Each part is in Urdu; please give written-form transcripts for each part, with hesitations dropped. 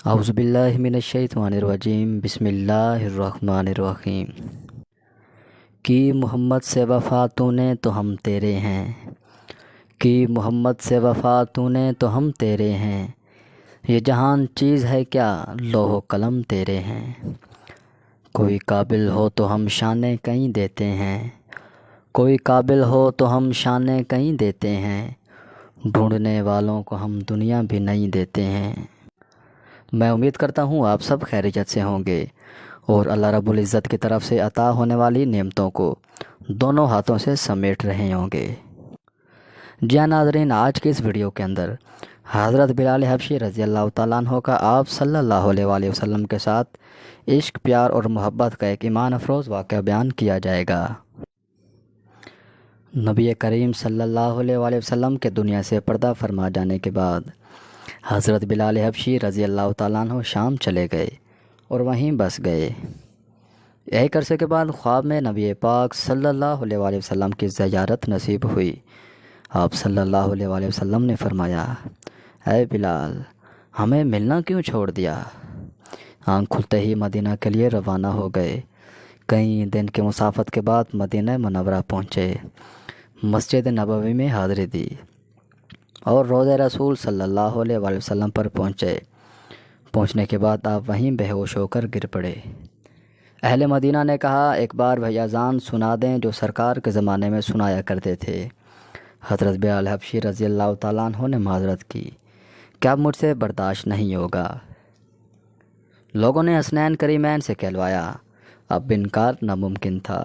اعوذ باللہ من الشیطان الرجیم بسم اللہ الرحمن الرحیم۔ کی محمد سے وفا تو نے تو ہم تیرے ہیں، کی محمد سے وفا تو نے تو ہم تیرے ہیں، یہ جہان چیز ہے کیا لوح و قلم تیرے ہیں، کوئی قابل ہو تو ہم شانے کہیں دیتے ہیں، کوئی قابل ہو تو ہم شانے کہیں دیتے ہیں، ڈھونڈنے والوں کو ہم دنیا بھی نہیں دیتے ہیں۔ میں امید کرتا ہوں آپ سب خیریت سے ہوں گے اور اللہ رب العزت کی طرف سے عطا ہونے والی نعمتوں کو دونوں ہاتھوں سے سمیٹ رہے ہوں گے۔ جی ہاں ناظرین، آج کے اس ویڈیو کے اندر حضرت بلال حبشی رضی اللہ تعالیٰ عنہ کا آپ صلی اللہ علیہ وآلہ وسلم کے ساتھ عشق، پیار اور محبت کا ایک ایمان افروز واقعہ بیان کیا جائے گا۔ نبی کریم صلی اللہ علیہ وآلہ وسلم کے دنیا سے پردہ فرما جانے کے بعد حضرت بلال حبشی رضی اللہ تعالیٰ عنہ شام چلے گئے اور وہیں بس گئے۔ ایک عرصے کے بعد خواب میں نبی پاک صلی اللہ علیہ وآلہ وسلم کی زیارت نصیب ہوئی۔ آپ صلی اللہ علیہ وآلہ وسلم نے فرمایا، اے بلال، ہمیں ملنا کیوں چھوڑ دیا؟ آنکھ کھلتے ہی مدینہ کے لیے روانہ ہو گئے۔ کئی دن کے مسافت کے بعد مدینہ منورہ پہنچے، مسجد نبوی میں حاضری دی اور روضہ رسول صلی اللہ علیہ وآلہ وسلم پر پہنچنے کے بعد آپ وہیں بے ہوش ہو کر گر پڑے۔ اہل مدینہ نے کہا، ایک بار وہی اذان سنا دیں جو سرکار کے زمانے میں سنایا کرتے تھے۔ حضرت بلال حبشی رضی اللہ تعالیٰ عنہ نے معذرت کی کہ اب مجھ سے برداشت نہیں ہوگا۔ لوگوں نے حسنین کریمین سے کہلوایا، اب انکار ناممکن تھا۔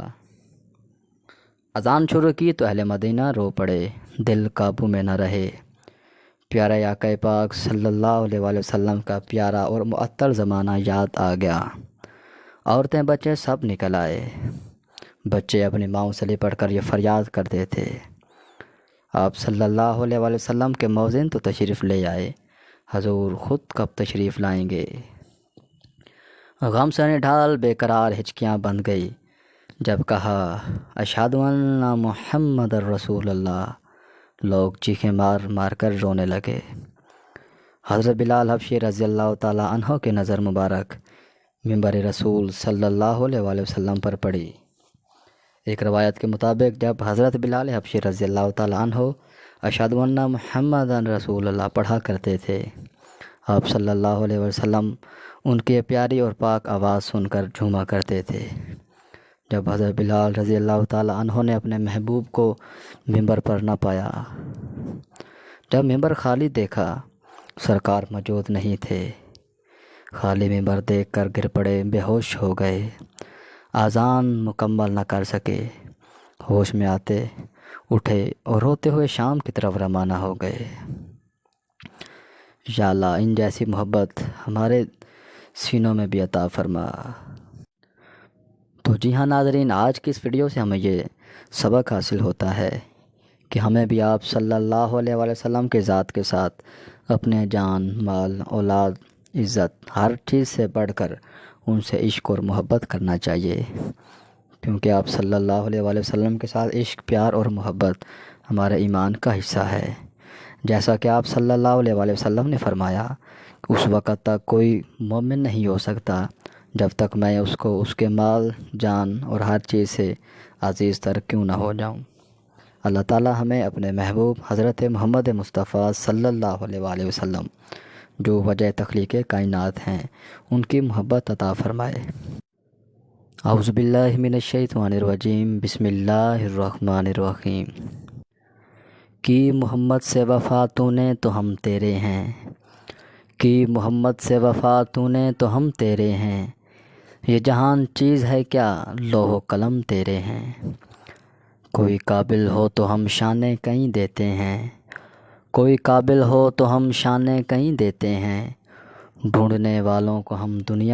اذان شروع کی تو اہل مدینہ رو پڑے، دل قابو میں نہ رہے۔ پیارے آقا پاک صلی اللہ علیہ وآلہ وسلم کا پیارا اور معطر زمانہ یاد آ گیا۔ عورتیں بچے سب نکل آئے۔ بچے اپنی ماؤں سے لپٹ کر یہ فریاد کرتے تھے۔ آپ صلی اللہ علیہ وآلہ وسلم کے مؤذن تو تشریف لے آئے، حضور خود کب تشریف لائیں گے؟ غم سے نڈھال بے قرار ہچکیاں بند گئی جب کہا، اشہد ان محمد رسول اللہ، لوگ چیخیں مار مار کر رونے لگے۔ حضرت بلال حبشی رضی اللہ تعالیٰ عنہ کی نظر مبارک منبر رسول صلی اللہ علیہ وآلہ وسلم پر پڑی۔ ایک روایت کے مطابق جب حضرت بلال حبشی رضی اللہ تعالیٰ عنہ اشہد ان محمد رسول اللہ پڑھا کرتے تھے، آپ صلی اللہ علیہ وسلم ان کی پیاری اور پاک آواز سن کر جھوما کرتے تھے۔ جب حضرت بلال رضی اللہ تعالیٰ عنہ نے اپنے محبوب کو منبر پر نہ پایا، جب منبر خالی دیکھا، سرکار موجود نہیں تھے، خالی منبر دیکھ کر گر پڑے، بے ہوش ہو گئے، اذان مکمل نہ کر سکے۔ ہوش میں آتے اٹھے اور روتے ہوئے شام کی طرف روانہ ہو گئے۔ یا اللہ، ان جیسی محبت ہمارے سینوں میں بھی عطا فرما۔ تو جی ہاں ناظرین، آج کی اس ویڈیو سے ہمیں یہ سبق حاصل ہوتا ہے کہ ہمیں بھی آپ صلی اللہ علیہ وآلہ وسلم کے ذات کے ساتھ اپنے جان، مال، اولاد، عزت، ہر چیز سے بڑھ کر ان سے عشق اور محبت کرنا چاہیے، کیونکہ آپ صلی اللہ علیہ وآلہ وسلم کے ساتھ عشق، پیار اور محبت ہمارے ایمان کا حصہ ہے۔ جیسا کہ آپ صلی اللہ علیہ وآلہ وسلم نے فرمایا، اس وقت تک کوئی مومن نہیں ہو سکتا جب تک میں اس کو اس کے مال، جان اور ہر چیز سے عزیز تر کیوں نہ ہو جاؤں۔ اللہ تعالیٰ ہمیں اپنے محبوب حضرت محمد مصطفیٰ صلی اللہ علیہ وآلہ وسلم جو وجہ تخلیق کائنات ہیں، ان کی محبت عطا فرمائے۔ اعوذ باللہ من الشیطان الرجیم بسم اللہ الرحمن الرحیم۔ کی محمد سے وفا تو نے تو ہم تیرے ہیں، کی محمد سے وفا تو نے تو ہم تیرے ہیں، یہ جہان چیز ہے کیا لوح و قلم تیرے ہیں، کوئی قابل ہو تو ہم شانے کہیں دیتے ہیں، کوئی قابل ہو تو ہم شانے کہیں دیتے ہیں، ڈھونڈنے والوں کو ہم دنیا